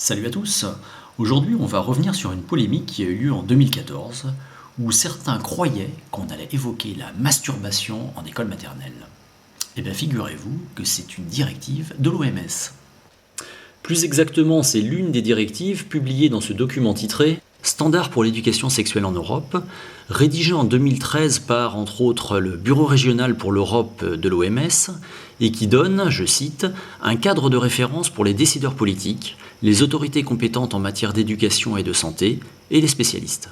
Salut à tous. Aujourd'hui, on va revenir sur une polémique qui a eu lieu en 2014, où certains croyaient qu'on allait évoquer la masturbation en école maternelle. Eh bien, figurez-vous que c'est une directive de l'OMS. Plus exactement, c'est l'une des directives publiées dans ce document titré Standards pour l'éducation sexuelle en Europe, rédigé en 2013 par, entre autres, le Bureau régional pour l'Europe de l'OMS, et qui donne, je cite, un cadre de référence pour les décideurs politiques, les autorités compétentes en matière d'éducation et de santé, et les spécialistes.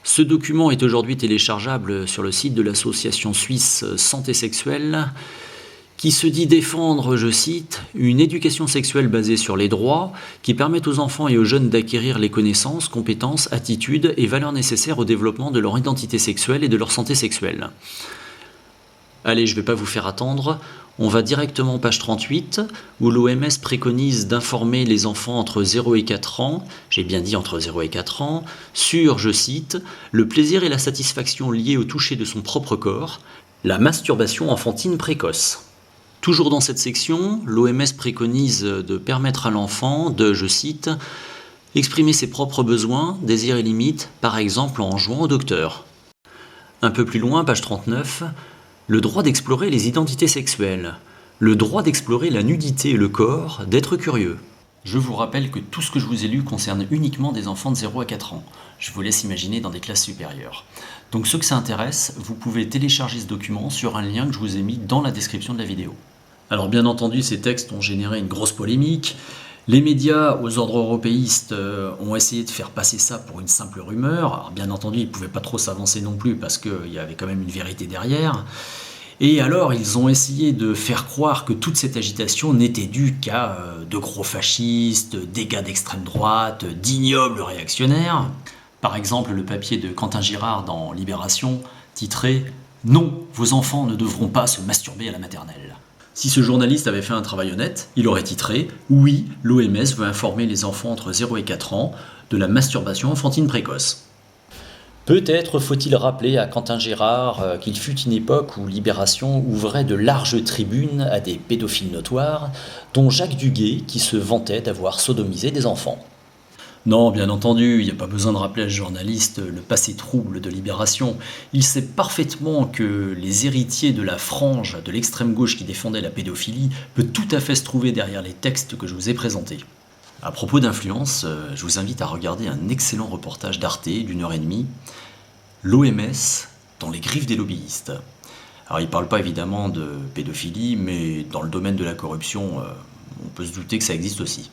Ce document est aujourd'hui téléchargeable sur le site de l'association suisse Santé Sexuelle, qui se dit défendre, je cite, une éducation sexuelle basée sur les droits, qui permettent aux enfants et aux jeunes d'acquérir les connaissances, compétences, attitudes et valeurs nécessaires au développement de leur identité sexuelle et de leur santé sexuelle. Allez, je ne vais pas vous faire attendre, on va directement page 38, où l'OMS préconise d'informer les enfants entre 0 et 4 ans, j'ai bien dit entre 0 et 4 ans, sur, je cite, le plaisir et la satisfaction liés au toucher de son propre corps, la masturbation enfantine précoce. Toujours dans cette section, l'OMS préconise de permettre à l'enfant de, je cite, exprimer ses propres besoins, désirs et limites, par exemple en jouant au docteur. Un peu plus loin, page 39, le droit d'explorer les identités sexuelles, le droit d'explorer la nudité et le corps, d'être curieux. Je vous rappelle que tout ce que je vous ai lu concerne uniquement des enfants de 0 à 4 ans. Je vous laisse imaginer dans des classes supérieures. Donc ceux que ça intéresse, vous pouvez télécharger ce document sur un lien que je vous ai mis dans la description de la vidéo. Alors bien entendu, ces textes ont généré une grosse polémique. Les médias aux ordres européistes ont essayé de faire passer ça pour une simple rumeur. Alors bien entendu, ils ne pouvaient pas trop s'avancer non plus parce qu'il y avait quand même une vérité derrière. Et alors, ils ont essayé de faire croire que toute cette agitation n'était due qu'à de gros fascistes, des gars d'extrême droite, d'ignobles réactionnaires. Par exemple, le papier de Quentin Girard dans Libération, titré « Non, vos enfants ne devront pas se masturber à la maternelle ». Si ce journaliste avait fait un travail honnête, il aurait titré « Oui, l'OMS veut informer les enfants entre 0 et 4 ans de la masturbation enfantine précoce ». Peut-être faut-il rappeler à Quentin Girard qu'il fut une époque où Libération ouvrait de larges tribunes à des pédophiles notoires, dont Jacques Duguay qui se vantait d'avoir sodomisé des enfants. Non, bien entendu, il n'y a pas besoin de rappeler à ce journaliste le passé trouble de Libération. Il sait parfaitement que les héritiers de la frange de l'extrême gauche qui défendait la pédophilie peut tout à fait se trouver derrière les textes que je vous ai présentés. À propos d'influence, je vous invite à regarder un excellent reportage d'Arte d'1h30, l'OMS dans les griffes des lobbyistes. Alors il ne parle pas évidemment de pédophilie, mais dans le domaine de la corruption, on peut se douter que ça existe aussi.